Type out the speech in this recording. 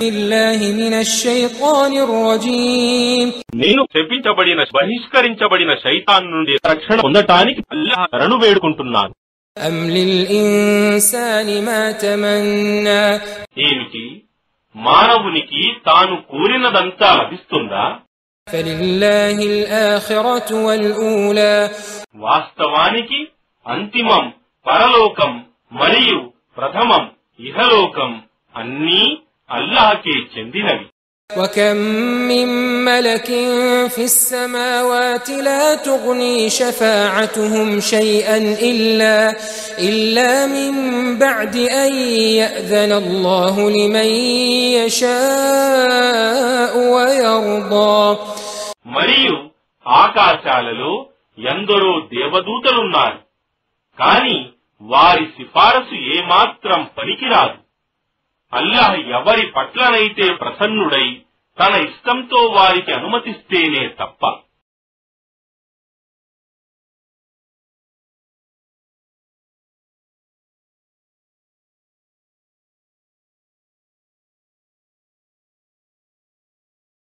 بالله من الشيطان الرجيم నేను శపించబడిన బహిష్కరించబడిన శైతాన్ నుండి రక్షణ పొందటానికి అల్లాహ్ శరణు వేడుకుంటున్నాను. أم للإنسان ما تمنى ఏమిటి మానవునికి తాను కోరినదంతా లభిస్తుందా? فلله الآخرة والأولى వాస్తవానికి అంతిమం పరలోకం మరియు ప్రథమం ఇహలోకం అన్నీ అల్లాహ్కే చెందినవి. وكم من ملك في السماوات لا تغني شفاعتهم شيئا إلا من بعد أن يأذن الله لمن يشاء ويرضى. మరియు ఆకాశాలలో ఎందరో దేవదూతలున్నారు, కాని వారి సిఫారసు ఏమాత్రం పనికిరాదు. అల్లాహ్ ఎవరి పట్లనైతే ప్రసన్నుడై తన ఇష్టంతో వారికి అనుమతిస్తేనే తప్ప.